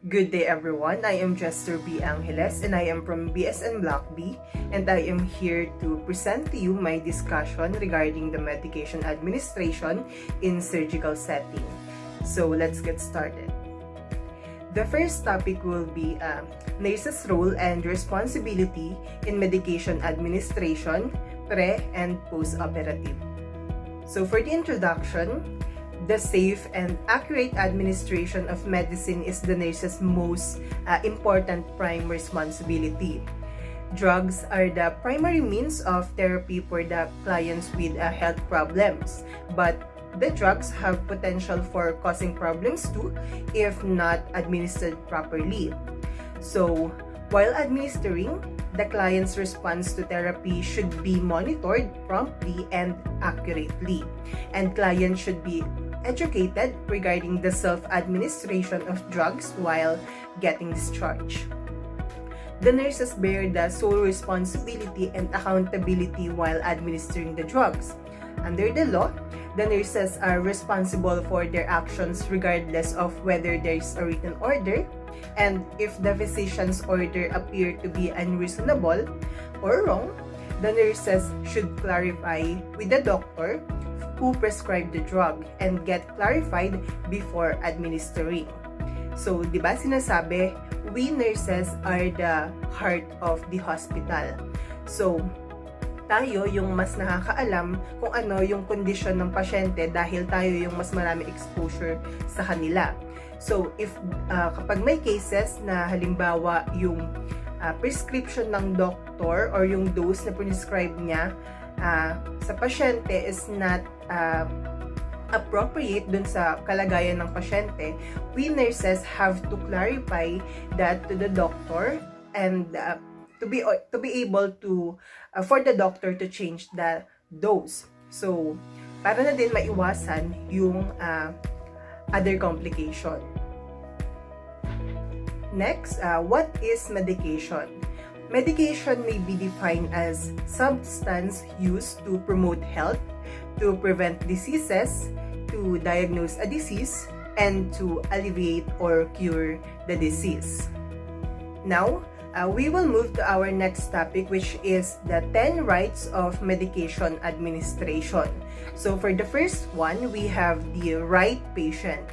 Good day everyone, I am Jester B. Angeles and I am from BSN Block B, and I am here to present to you my discussion regarding the medication administration in surgical setting. So let's get started. The first topic will be nurse's role and responsibility in medication administration, pre- and post-operative. So for the introduction, the safe and accurate administration of medicine is the nurse's most important prime responsibility. Drugs are the primary means of therapy for the clients with health problems, but the drugs have potential for causing problems too if not administered properly. So, while administering, the client's response to therapy should be monitored promptly and accurately, and clients should be educated regarding the self-administration of drugs while getting discharged. The nurses bear the sole responsibility and accountability while administering the drugs. Under the law, the nurses are responsible for their actions regardless of whether there is a written order, and if the physician's order appear to be unreasonable or wrong, the nurses should clarify with the doctor who prescribed the drug and get clarified before administering. So, di ba sinasabi, we nurses are the heart of the hospital. So, tayo yung mas nakakaalam kung ano yung kondisyon ng pasyente dahil tayo yung mas marami exposure sa kanila. So, if kapag may cases na halimbawa yung prescription ng doctor or yung dose na prescribe niya sa pasyente is not appropriate dun sa kalagayan ng pasyente, we nurses have to clarify that to the doctor and to be able to for the doctor to change the dose. So, para na din maiwasan yung other complication. Next, what is medication? Medication may be defined as substance used to promote health, to prevent diseases, to diagnose a disease, and to alleviate or cure the disease. Now, we will move to our next topic, which is the 10 rights of medication administration. So for the first one, we have the right patient.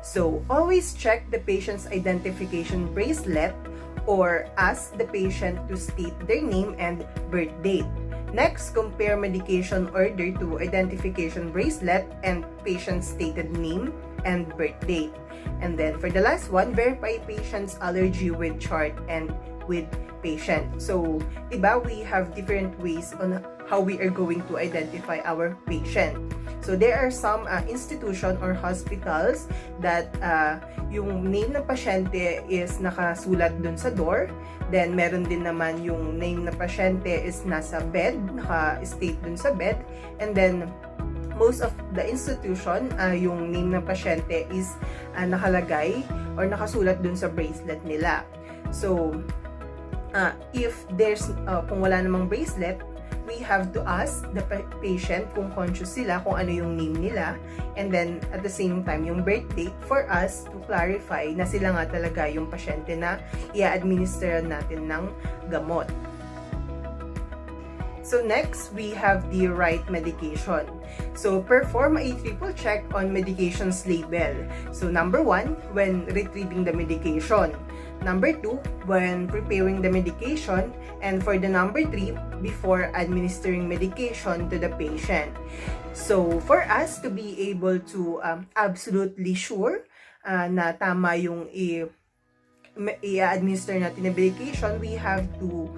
So always check the patient's identification bracelet or ask the patient to state their name and birth date. Next, compare medication order to identification bracelet and patient's stated name and birth date. And then for the last one, verify patient's allergy with chart and with patient. So, diba, we have different ways on how we are going to identify our patient. So, there are some institution or hospitals that yung name ng pasyente is nakasulat dun sa door. Then, meron din naman yung name ng pasyente is nasa bed, naka-state dun sa bed. And then, most of the institution, yung name ng pasyente is nakalagay or nakasulat dun sa bracelet nila. So, if there's, kung wala namang bracelet, we have to ask the patient kung conscious sila, kung ano yung name nila, and then at the same time, yung birth date for us to clarify na sila nga talaga yung pasyente na i-administer natin ng gamot. So next, we have the right medication. So perform a triple check on medication's label. So number 1, when retrieving the medication. Number 2, when preparing the medication. And for the number 3, before administering medication to the patient. So for us to be able to absolutely sure na tama yung i-administer natin na medication, we have to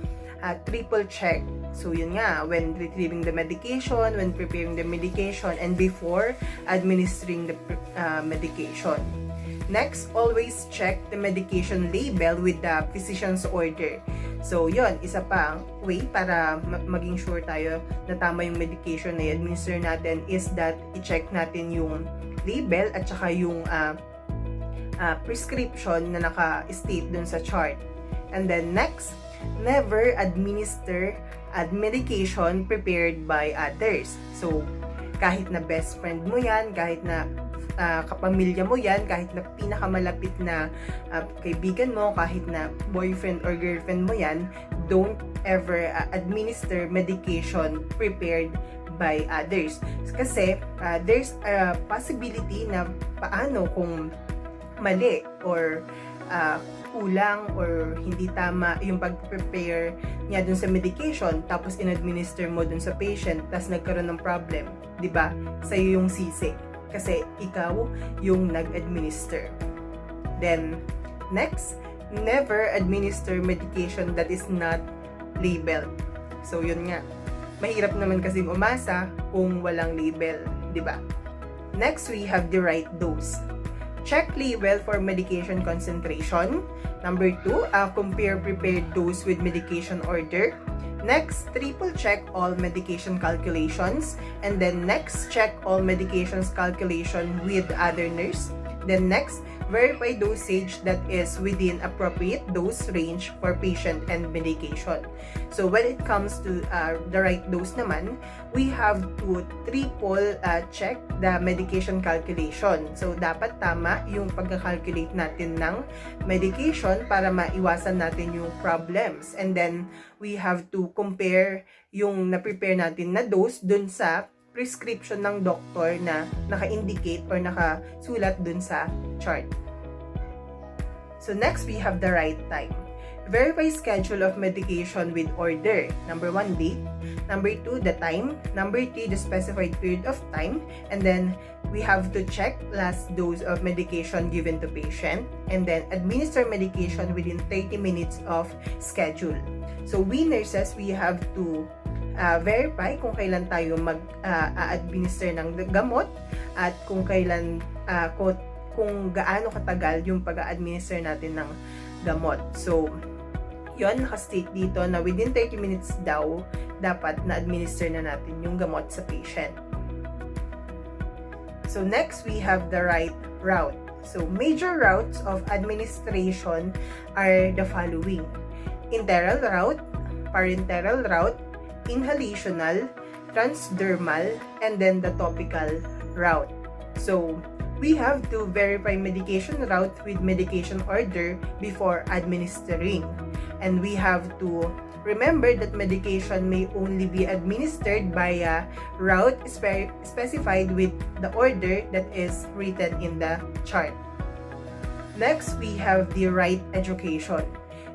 triple check. So yun nga, when retrieving the medication, when preparing the medication, and before administering the medication. Next, always check the medication label with the physician's order. So yun, isa pa way para maging sure tayo na tama yung medication na i-administer natin is that i-check natin yung label at saka yung prescription na naka-state dun sa chart. And then next, never administer medication prepared by others. So, kahit na best friend mo yan, kahit na kapamilya mo yan, kahit na pinakamalapit na kaibigan mo, kahit na boyfriend or girlfriend mo yan, don't ever administer medication prepared by others. Kasi there's a possibility na paano kung mali or kulang or hindi tama yung pag-prepare niya dun sa medication, tapos in-administer mo dun sa patient, tapos nagkaroon ng problem, di ba? Sa'yo yung sisi kasi ikaw yung nag-administer. Then next, never administer medication that is not labeled. So yun nga, mahirap naman kasing umasa kung walang label, di ba? Next, we have the right dose. Check label for medication concentration. Number 2, compare prepared dose with medication order. Next, triple check all medication calculations. And then next, check all medications calculation with other nurse. Then next, verify dosage that is within appropriate dose range for patient and medication. So when it comes to the right dose naman, we have to triple check the medication calculation. So dapat tama yung pagka-calculate natin ng medication para maiwasan natin yung problems. And then we have to compare yung na-prepare natin na dose dun sa prescription ng doktor na naka-indicate or nakasulat dun sa chart. So next, we have the right time. Verify schedule of medication with order. Number 1, date. Number 2, the time. Number 3, the specified period of time. And then we have to check last dose of medication given to patient. And then administer medication within 30 minutes of schedule. So we nurses, we have to verify kung kailan tayo mag-administer ng gamot at kung kailan kung gaano katagal yung pag-administer natin ng gamot. So yon, naka-state dito na within 30 minutes daw dapat na-administer na natin yung gamot sa patient. So next, we have the right route. So major routes of administration are the following: enteral route, parenteral route, inhalational, transdermal, and then the topical route. So we have to verify medication route with medication order before administering. And we have to remember that medication may only be administered by a route specified with the order that is written in the chart. Next, we have the right education.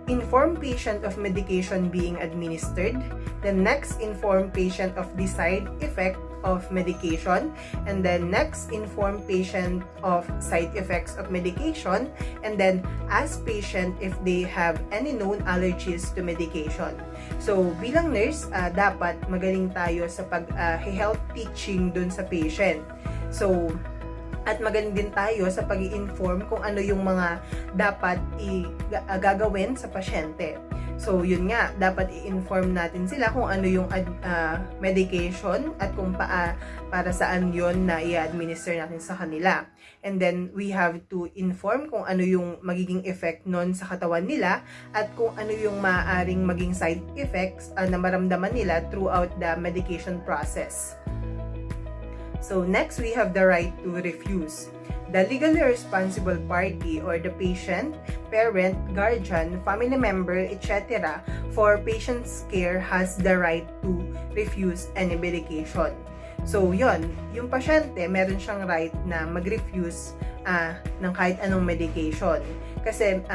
Inform patient of medication being administered. Then next, inform patient of the side effect of medication. And then next, inform patient of side effects of medication. And then ask patient if they have any known allergies to medication. So bilang nurse, dapat magaling tayo sa pag-health teaching dun sa patient. So at magaling din tayo sa pag-i-inform kung ano yung mga dapat gagawin sa pasyente. So yun nga, dapat i-inform natin sila kung ano yung medication at kung para saan yun na i-administer natin sa kanila. And then we have to inform kung ano yung magiging effect nun sa katawan nila at kung ano yung maaaring maging side effects na maramdaman nila throughout the medication process. So next, we have the right to refuse. The legally responsible party or the patient, parent, guardian, family member, etc. for patient's care has the right to refuse any medication. So yon, yung pasyente meron siyang right na mag-refuse ng kahit anong medication. Kasi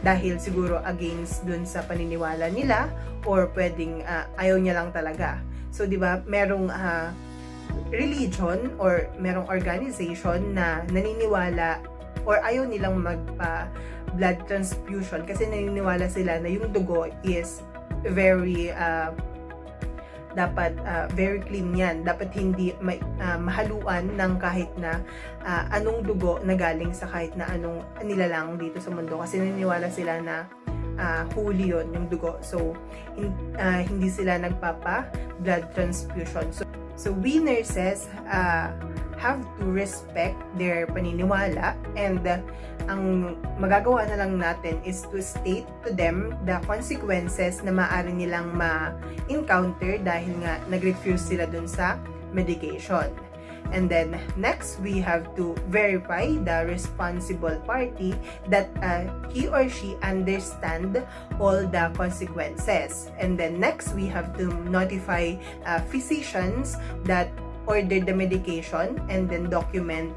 dahil siguro against dun sa paniniwala nila or pwedeng ayaw niya lang talaga. So di ba, merong religion or merong organization na naniniwala or ayaw nilang magpa-blood transfusion kasi naniniwala sila na yung dugo is very dapat very clean yan. Dapat hindi mahaluan ng kahit na anong dugo na galing sa kahit na anong nilalang dito sa mundo kasi naniniwala sila na holy yun, yung dugo. So hindi sila nagpapa-blood transfusion. So we nurses have to respect their paniniwala and ang magagawa na lang natin is to state to them the consequences na maaari nilang ma-encounter dahil nga nag-refuse sila dun sa medication. And then next, we have to verify the responsible party that he or she understand all the consequences. And then next, we have to notify physicians that order the medication and then document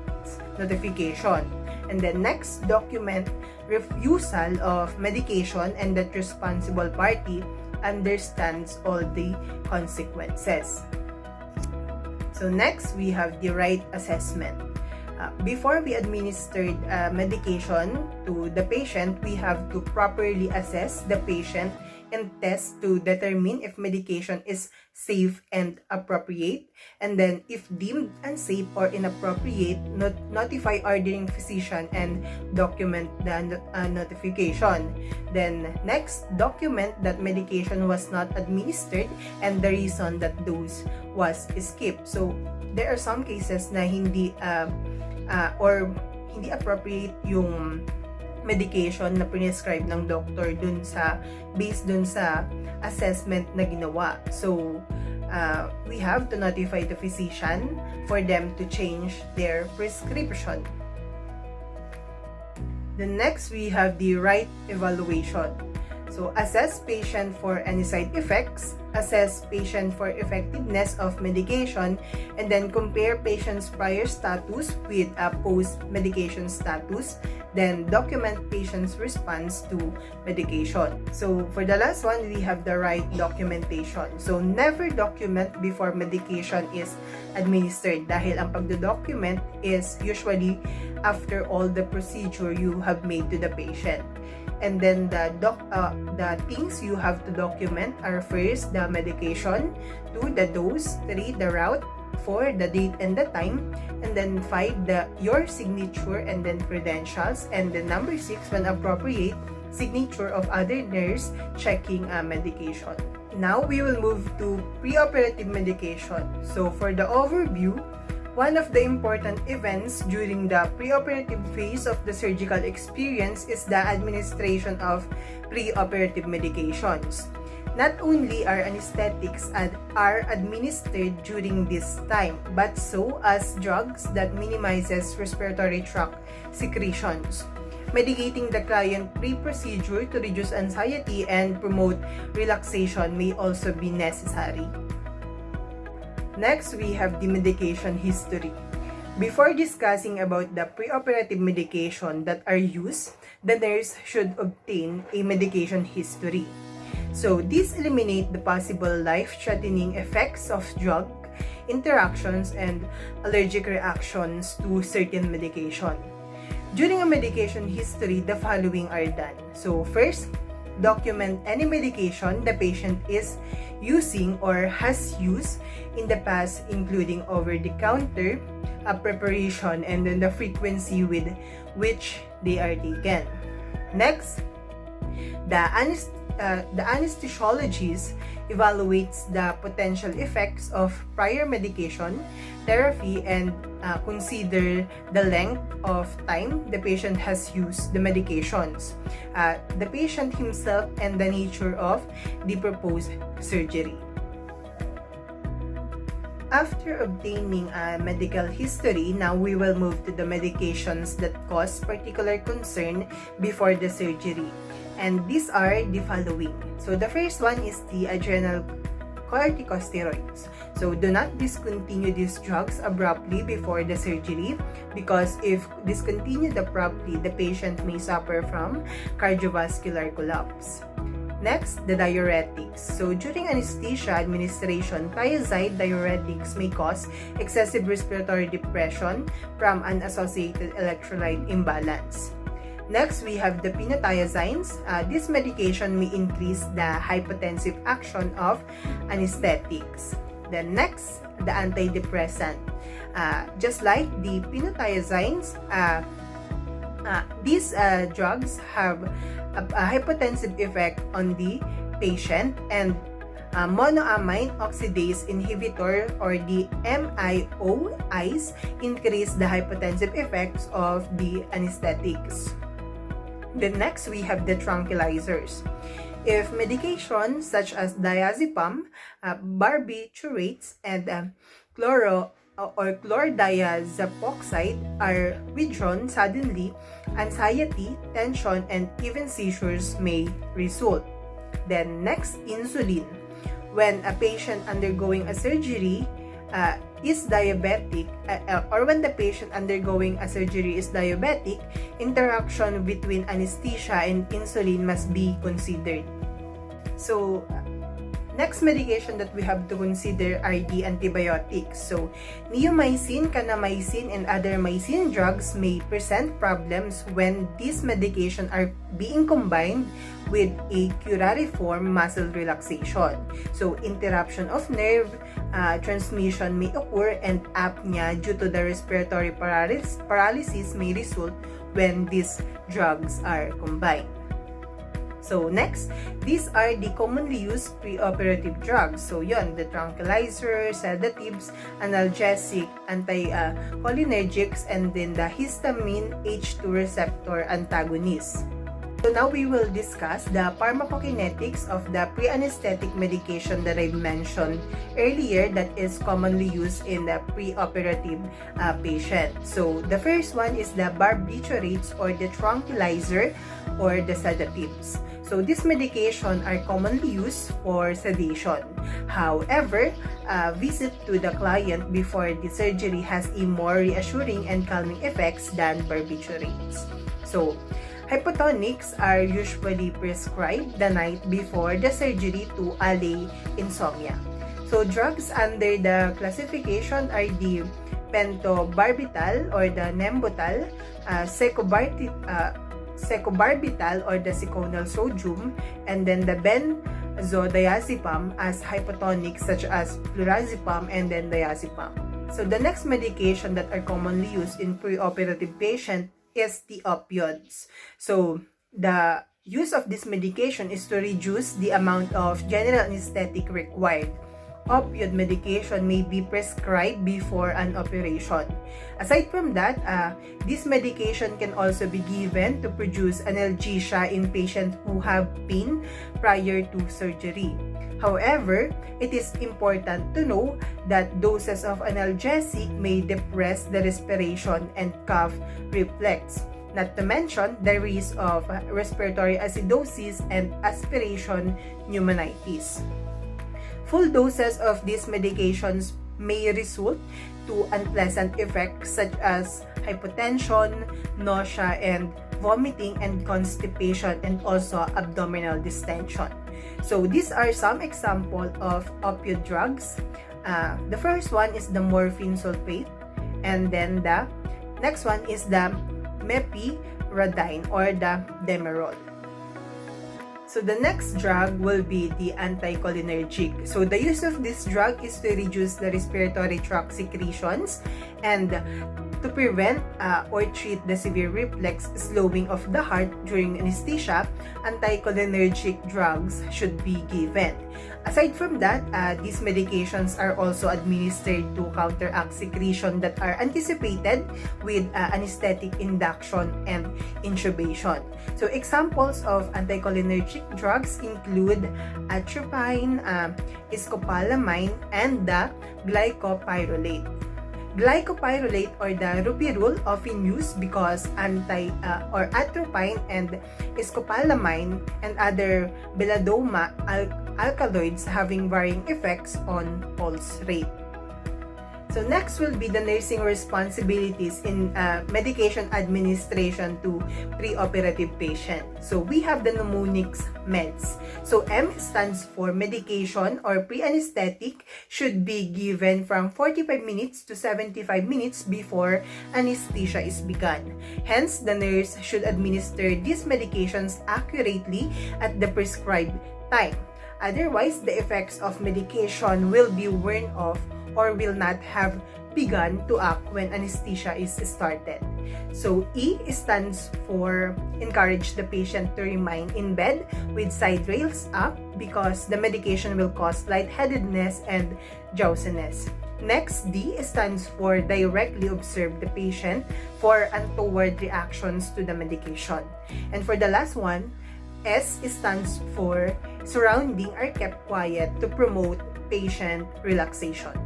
notification. And then next, document refusal of medication and that responsible party understands all the consequences. So next, we have the right assessment. Before we administered medication to the patient, we have to properly assess the patient and test to determine if medication is safe and appropriate. And then if deemed unsafe or inappropriate, notify ordering physician and document the notification. Then next, document that medication was not administered and the reason that dose was skipped. So there are some cases na hindi appropriate yung medication na prescribe ng doctor based dun sa assessment na ginawa. So we have to notify the physician for them to change their prescription. The next, we have the right evaluation. So assess patient for any side effects, assess patient for effectiveness of medication, and then compare patient's prior status with a post-medication status, then document patient's response to medication. So for the last one, we have the right documentation. So never document before medication is administered dahil ang pagdo-document is usually after all the procedure you have made to the patient. And then the things you have to document are first, the medication, 2, the dose, 3, the route, 4, the date and the time, and then 5, your signature and then credentials, and then number 6, when appropriate, signature of other nurse checking medication. Now we will move to preoperative medication. So for the overview, one of the important events during the preoperative phase of the surgical experience is the administration of preoperative medications. Not only are anesthetics are administered during this time, but so as drugs that minimizes respiratory tract secretions. Medicating the client pre-procedure to reduce anxiety and promote relaxation may also be necessary. Next, we have the medication history. Before discussing about the preoperative medication that are used, the nurse should obtain a medication history. So, this eliminates the possible life-threatening effects of drug interactions and allergic reactions to certain medication. During a medication history, the following are done. So, first, document any medication the patient is using or has used in the past, including over-the-counter preparation and then the frequency with which they are taken. Next, the anesthesiologist evaluates the potential effects of prior medication therapy and consider the length of time the patient has used the medications, the patient himself, and the nature of the proposed surgery. After obtaining a medical history, now we will move to the medications that cause particular concern before the surgery. And these are the following. So the first one is the adrenal corticosteroids. So do not discontinue these drugs abruptly before the surgery, because if discontinued abruptly, the patient may suffer from cardiovascular collapse. Next, the diuretics. So during anesthesia administration, thiazide diuretics may cause excessive respiratory depression from an associated electrolyte imbalance. Next, we have the phenothiazines. This medication may increase the hypotensive action of anesthetics. Then next, the antidepressant. Just like the phenothiazines, these drugs have a hypotensive effect on the patient, and monoamine oxidase inhibitor or the MIOIs increase the hypotensive effects of the anesthetics. Then next, we have the tranquilizers. If medications such as diazepam, barbiturates, and or chlordiazepoxide are withdrawn suddenly, anxiety, tension, and even seizures may result. Then next, insulin. When a patient undergoing a surgery is diabetic, or when the patient undergoing a surgery is diabetic, interaction between anesthesia and insulin must be considered. So, next medication that we have to consider are the antibiotics. So, neomycin, kanamycin, and other mycin drugs may present problems when these medications are being combined with a curative-form muscle relaxation. So, interruption of nerve transmission may occur, and apnea due to the respiratory paralysis may result when these drugs are combined. So next, these are the commonly used preoperative drugs. So yun, the tranquilizers, sedatives, analgesic, anticholinergics, and then the histamine H2 receptor antagonists. So now we will discuss the pharmacokinetics of the pre-anesthetic medication that I mentioned earlier that is commonly used in the preoperative patient. So the first one is the barbiturates or the tranquilizer or the sedatives. So these medications are commonly used for sedation. However, a visit to the client before the surgery has a more reassuring and calming effects than barbiturates. So, hypotonics are usually prescribed the night before the surgery to allay insomnia. So, drugs under the classification are the pentobarbital or the nembutal, secobarbital or the seconal sodium, and then the benzodiazepam as hypotonics such as flurazepam and then diazepam. So the next medication that are commonly used in preoperative patient is the opioids. So the use of this medication is to reduce the amount of general anesthetic required. Opioid medication may be prescribed before an operation. Aside from that, this medication can also be given to produce analgesia in patients who have pain prior to surgery. However, it is important to know that doses of analgesic may depress the respiration and cough reflex, not to mention the risk of respiratory acidosis and aspiration pneumonitis. Full doses of these medications may result to unpleasant effects such as hypotension, nausea, and vomiting, and constipation, and also abdominal distension. So these are some examples of opioid drugs. The first one is the morphine sulfate, and then the next one is the mepiridine or the Demerol. So the next drug will be the anticholinergic. So the use of this drug is to reduce the respiratory tract secretions and to prevent or treat the severe reflex slowing of the heart during anesthesia. Anticholinergic drugs should be given. Aside from that, these medications are also administered to counteract secretion that are anticipated with anesthetic induction and intubation. So examples of anticholinergic drugs include atropine, scopolamine, and the glycopyrrolate. Glycopyrrolate or the rupirol often used because atropine and scopolamine and other belladonna alkaloids having varying effects on pulse rate. So next will be the nursing responsibilities in medication administration to preoperative patient. So we have the mnemonics meds. So M stands for medication or pre-anesthetic should be given from 45 minutes to 75 minutes before anesthesia is begun. Hence, the nurse should administer these medications accurately at the prescribed time. Otherwise, the effects of medication will be worn off or will not have begun to act when anesthesia is started. So E stands for encourage the patient to remain in bed with side rails up because the medication will cause lightheadedness and drowsiness. Next, D stands for directly observe the patient for untoward reactions to the medication. And for the last one, S stands for surrounding are kept quiet to promote patient relaxation.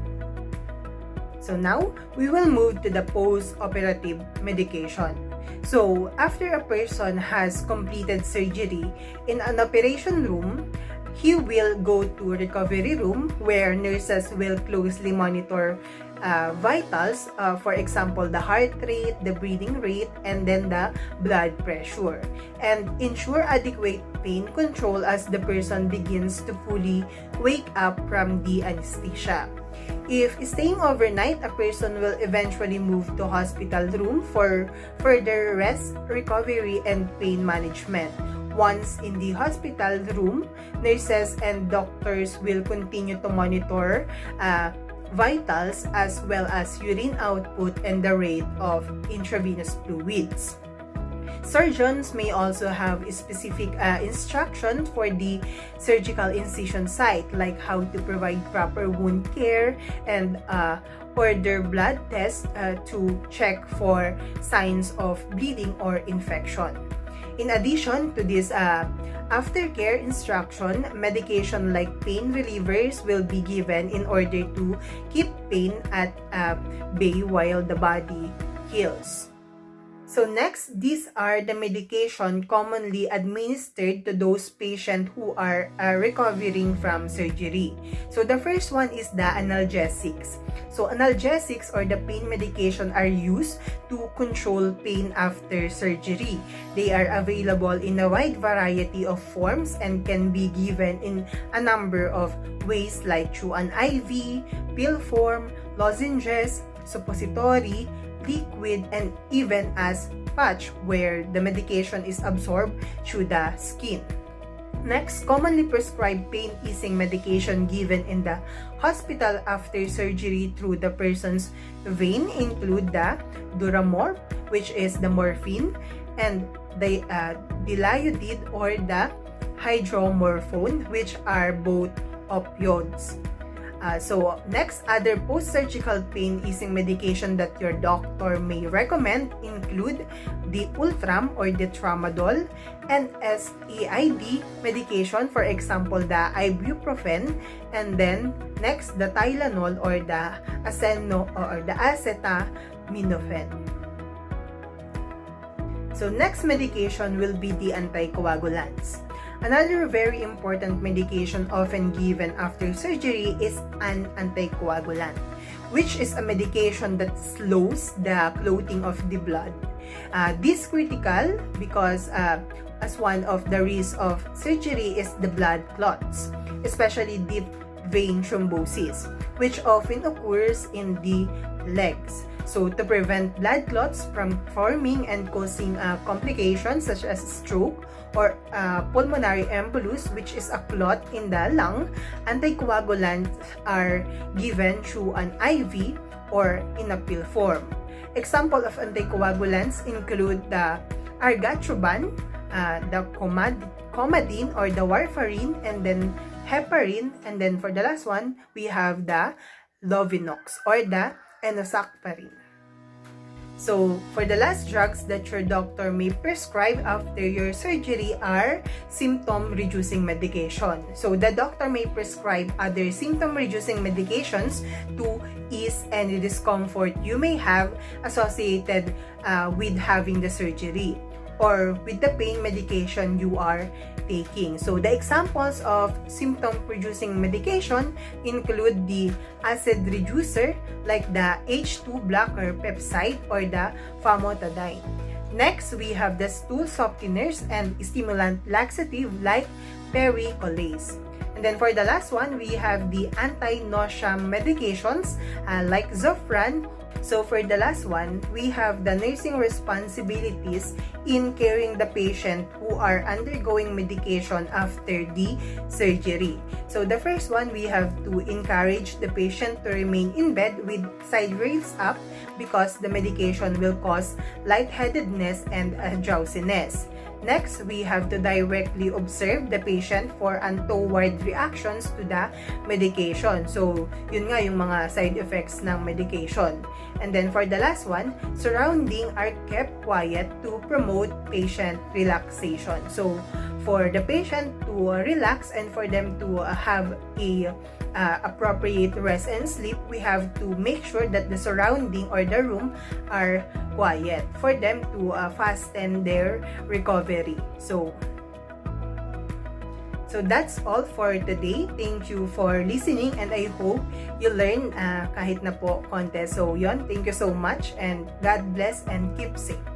So now, we will move to the post-operative medication. So, after a person has completed surgery in an operation room, he will go to recovery room where nurses will closely monitor vitals, for example, the heart rate, the breathing rate, and then the blood pressure, and ensure adequate pain control as the person begins to fully wake up from the anesthesia. If staying overnight, a person will eventually move to hospital room for further rest, recovery, and pain management. Once in the hospital room, nurses and doctors will continue to monitor vitals as well as urine output and the rate of intravenous fluids. Surgeons may also have specific instructions for the surgical incision site, like how to provide proper wound care and order blood tests to check for signs of bleeding or infection. In addition to this aftercare instruction, medication like pain relievers will be given in order to keep pain at bay while the body heals. So next, these are the medication commonly administered to those patients who are recovering from surgery. So the first one is the analgesics. So analgesics or the pain medication are used to control pain after surgery. They are available in a wide variety of forms and can be given in a number of ways, like through an IV, pill form, lozenges, suppository, liquid, and even as patch where the medication is absorbed through the skin. Next, commonly prescribed pain easing medication given in the hospital after surgery through the person's vein include the Duramorph, which is the morphine, and the Dilaudid or the hydromorphone, which are both opioids. So next, other post-surgical pain easing medication that your doctor may recommend include the Ultram or the Tramadol, and SAID medication, for example, the ibuprofen, and then next, the Tylenol or the acetaminophen. So next medication will be the anticoagulants. Another very important medication often given after surgery is an anticoagulant, which is a medication that slows the clotting of the blood. This is critical because as one of the risks of surgery is the blood clots, especially deep vein thrombosis, which often occurs in the legs. So to prevent blood clots from forming and causing complications such as stroke or pulmonary embolus, which is a clot in the lung, anticoagulants are given through an IV or in a pill form. Example of anticoagulants include the argatroban, the Coumadin or the warfarin, and then heparin, and then for the last one, we have the Lovenox or the enoxaparin. So, for the last drugs that your doctor may prescribe after your surgery are symptom-reducing medication. So, the doctor may prescribe other symptom-reducing medications to ease any discomfort you may have associated with having the surgery or with the pain medication you are taking. So, the examples of symptom-producing medication include the acid reducer like the H2 blocker peptide or the famotidine. Next, we have the stool softeners and stimulant laxative like pericolase. And then for the last one, we have the anti-nausea medications like Zofran. So for the last one, we have the nursing responsibilities in caring the patient who are undergoing medication after the surgery. So the first one, we have to encourage the patient to remain in bed with side rails up because the medication will cause lightheadedness and drowsiness. Next, we have to directly observe the patient for untoward reactions to the medication. So, yun nga yung mga side effects ng medication. And then for the last one, surrounding are kept quiet to promote patient relaxation. So, for the patient to relax and for them to have a appropriate rest and sleep, we have to make sure that the surrounding or the room are quiet for them to fasten their recovery. So that's all for today. Thank you for listening and I hope you learn kahit na po konti. So yun, thank you so much and God bless and keep safe.